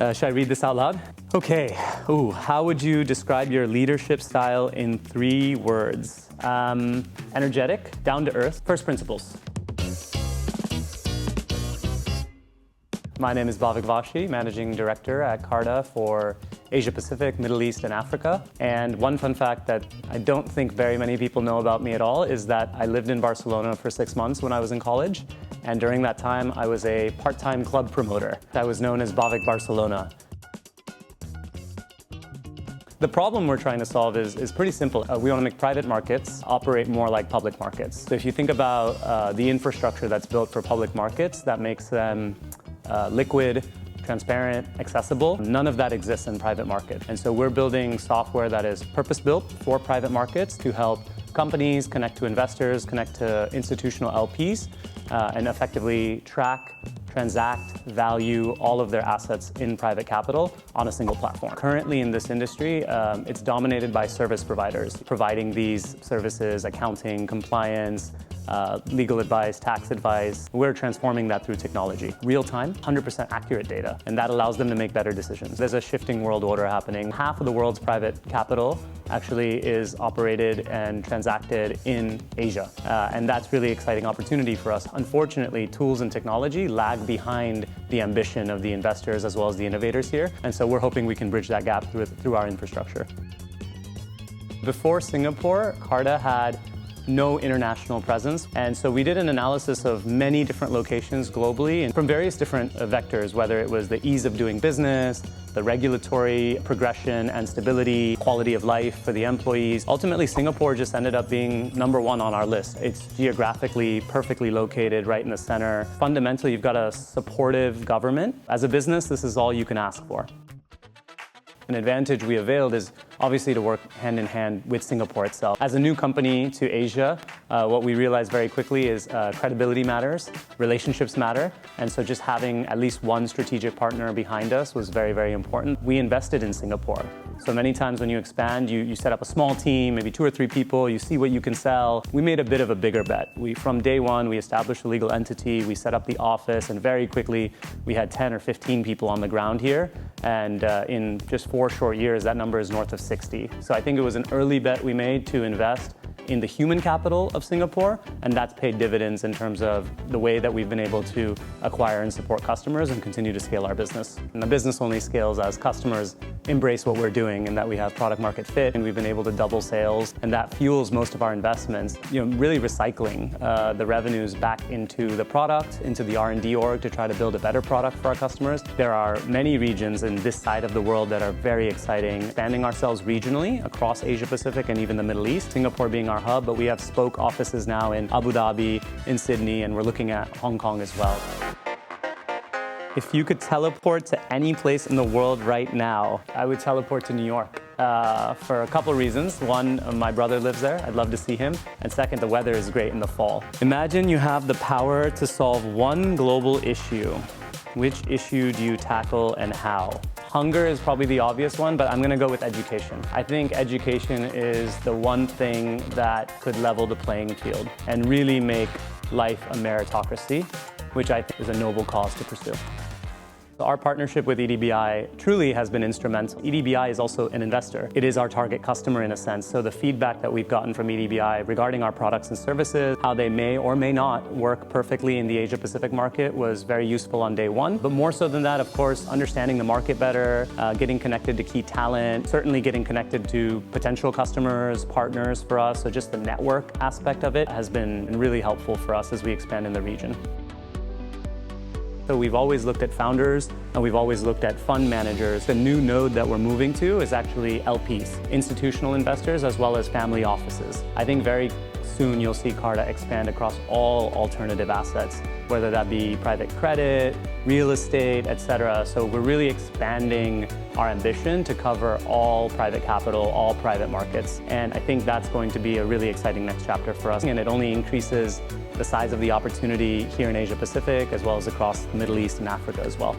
Should I read this out loud? Okay. How would you describe your leadership style in 3 words? Energetic, down to earth, first principles. My name is Bhavik Vashi, Managing Director at Carta for Asia Pacific, Middle East, and Africa. And one fun fact that I don't think very many people know about me at all is that I lived in Barcelona for 6 months when I was in college. And during that time, I was a part-time club promoter. I was known as Bhavik Barcelona. The problem we're trying to solve is pretty simple. We want to make private markets operate more like public markets. So if you think about the infrastructure that's built for public markets, that makes them liquid, transparent, accessible. None of that exists in private markets. And so we're building software that is purpose-built for private markets to help companies connect to investors, connect to institutional LPs, and effectively track, transact, value all of their assets in private capital on a single platform. Currently in this industry, it's dominated by service providers, providing these services, accounting, compliance, legal advice, tax advice. We're transforming that through technology. Real-time, 100% accurate data, and that allows them to make better decisions. There's a shifting world order happening. Half of the world's private capital actually is operated and transacted in Asia, and that's really exciting opportunity for us. Unfortunately, tools and technology lag behind the ambition of the investors as well as the innovators here, and so we're hoping we can bridge that gap through our infrastructure. Before Singapore, Carta had no international presence. And so we did an analysis of many different locations globally and from various different vectors, whether it was the ease of doing business, the regulatory progression and stability, quality of life for the employees. Ultimately, Singapore just ended up being number 1 on our list. It's geographically perfectly located right in the center. Fundamentally, you've got a supportive government. As a business, this is all you can ask for. An advantage we availed is obviously to work hand in hand with Singapore itself. As a new company to Asia, what we realized very quickly is credibility matters, relationships matter, and so just having at least one strategic partner behind us was very, very important. We invested in Singapore. So many times when you expand, you set up a small team, maybe 2 or 3 people, you see what you can sell. We made a bit of a bigger bet. From day one, we established a legal entity, we set up the office, and very quickly we had 10 or 15 people on the ground here. And in just 4 short years, that number is north of 60. So I think it was an early bet we made to invest in the human capital of Singapore, and that's paid dividends in terms of the way that we've been able to acquire and support customers and continue to scale our business. And the business only scales as customers embrace what we're doing and that we have product market fit, and we've been able to double sales, and that fuels most of our investments, really recycling the revenues back into the product, into the R&D org to try to build a better product for our customers. There are many regions in this side of the world that are very exciting, expanding ourselves regionally across Asia Pacific and even the Middle East, Singapore being our hub, but we have spoke offices now in Abu Dhabi, in Sydney, and we're looking at Hong Kong as well. If you could teleport to any place in the world right now, I would teleport to New York for a couple of reasons. One, my brother lives there. I'd love to see him. And second, the weather is great in the fall. Imagine you have the power to solve one global issue. Which issue do you tackle and how? Hunger is probably the obvious one, but I'm going to go with education. I think education is the one thing that could level the playing field and really make life a meritocracy, which I think is a noble cause to pursue. Our partnership with EDBI truly has been instrumental. EDBI is also an investor. It is our target customer in a sense. So the feedback that we've gotten from EDBI regarding our products and services, how they may or may not work perfectly in the Asia Pacific market was very useful on day one. But more so than that, of course, understanding the market better, getting connected to key talent, certainly getting connected to potential customers, partners for us. So just the network aspect of it has been really helpful for us as we expand in the region. So we've always looked at founders and we've always looked at fund managers. The new node that we're moving to is actually LPs, institutional investors, as well as family offices. I think very soon you'll see Carta expand across all alternative assets, whether that be private credit, real estate, etc. So we're really expanding our ambition to cover all private capital, all private markets. And I think that's going to be a really exciting next chapter for us. And it only increases the size of the opportunity here in Asia Pacific, as well as across the Middle East and Africa as well.